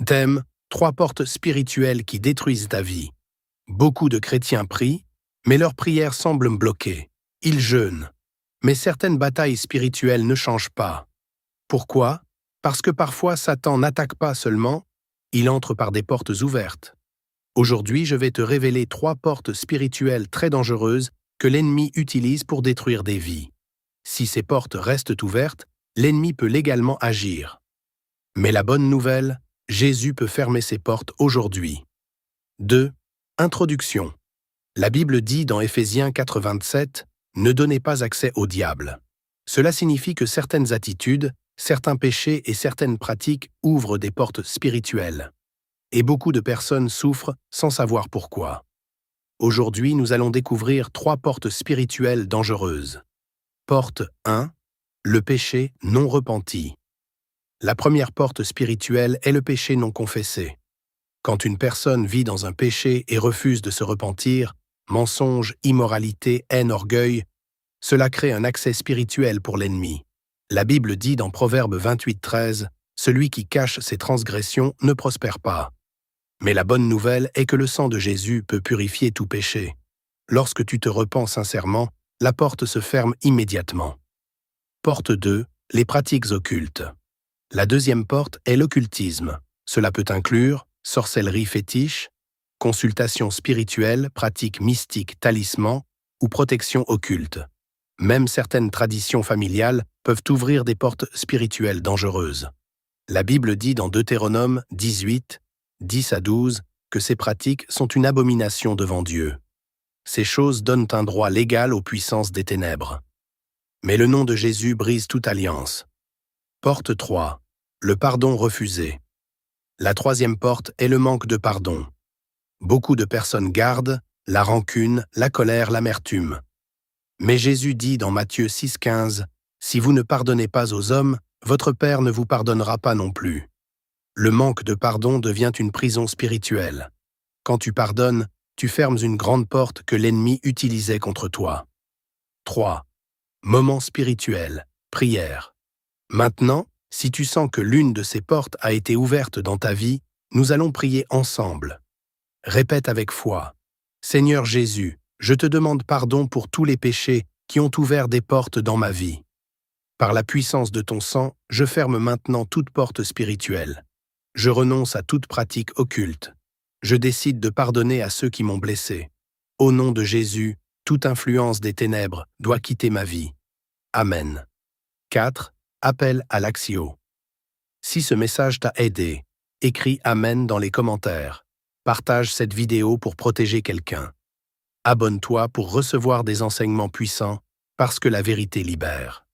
Thème: 3 portes spirituelles qui détruisent ta vie. Beaucoup de chrétiens prient, mais leurs prières semblent bloquées. Ils jeûnent, mais certaines batailles spirituelles ne changent pas. Pourquoi? Parce que parfois Satan n'attaque pas seulement, il entre par des portes ouvertes. Aujourd'hui, je vais te révéler 3 portes spirituelles très dangereuses que l'ennemi utilise pour détruire des vies. Si ces portes restent ouvertes, l'ennemi peut légalement agir. Mais la bonne nouvelle, Jésus peut fermer ces portes aujourd'hui. 2. Introduction. La Bible dit dans Éphésiens 4:27 « Ne donnez pas accès au diable ». Cela signifie que certaines attitudes, certains péchés et certaines pratiques ouvrent des portes spirituelles. Et beaucoup de personnes souffrent sans savoir pourquoi. Aujourd'hui, nous allons découvrir 3 portes spirituelles dangereuses. Porte 1. Le péché non repenti. La première porte spirituelle est le péché non confessé. Quand une personne vit dans un péché et refuse de se repentir, mensonge, immoralité, haine, orgueil, cela crée un accès spirituel pour l'ennemi. La Bible dit dans Proverbe 28:13 « Celui qui cache ses transgressions ne prospère pas ». Mais la bonne nouvelle est que le sang de Jésus peut purifier tout péché. Lorsque tu te repens sincèrement, la porte se ferme immédiatement. Porte 2. Les pratiques occultes. La deuxième porte est l'occultisme. Cela peut inclure sorcellerie fétiche, consultation spirituelle, pratiques mystiques, talismans ou protection occulte. Même certaines traditions familiales peuvent ouvrir des portes spirituelles dangereuses. La Bible dit dans Deutéronome 18, 10 à 12, que ces pratiques sont une abomination devant Dieu. Ces choses donnent un droit légal aux puissances des ténèbres. Mais le nom de Jésus brise toute alliance. Porte 3. Le pardon refusé. La troisième porte est le manque de pardon. Beaucoup de personnes gardent la rancune, la colère, l'amertume. Mais Jésus dit dans Matthieu 6,15 « Si vous ne pardonnez pas aux hommes, votre Père ne vous pardonnera pas non plus. » Le manque de pardon devient une prison spirituelle. Quand tu pardonnes, tu fermes une grande porte que l'ennemi utilisait contre toi. 3. Moment spirituel, prière. Maintenant, si tu sens que l'une de ces portes a été ouverte dans ta vie, nous allons prier ensemble. Répète avec foi. Seigneur Jésus, je te demande pardon pour tous les péchés qui ont ouvert des portes dans ma vie. Par la puissance de ton sang, je ferme maintenant toute porte spirituelle. Je renonce à toute pratique occulte. Je décide de pardonner à ceux qui m'ont blessé. Au nom de Jésus, toute influence des ténèbres doit quitter ma vie. Amen. 4. Appel à l'action. Si ce message t'a aidé, écris Amen dans les commentaires. Partage cette vidéo pour protéger quelqu'un. Abonne-toi pour recevoir des enseignements puissants parce que la vérité libère.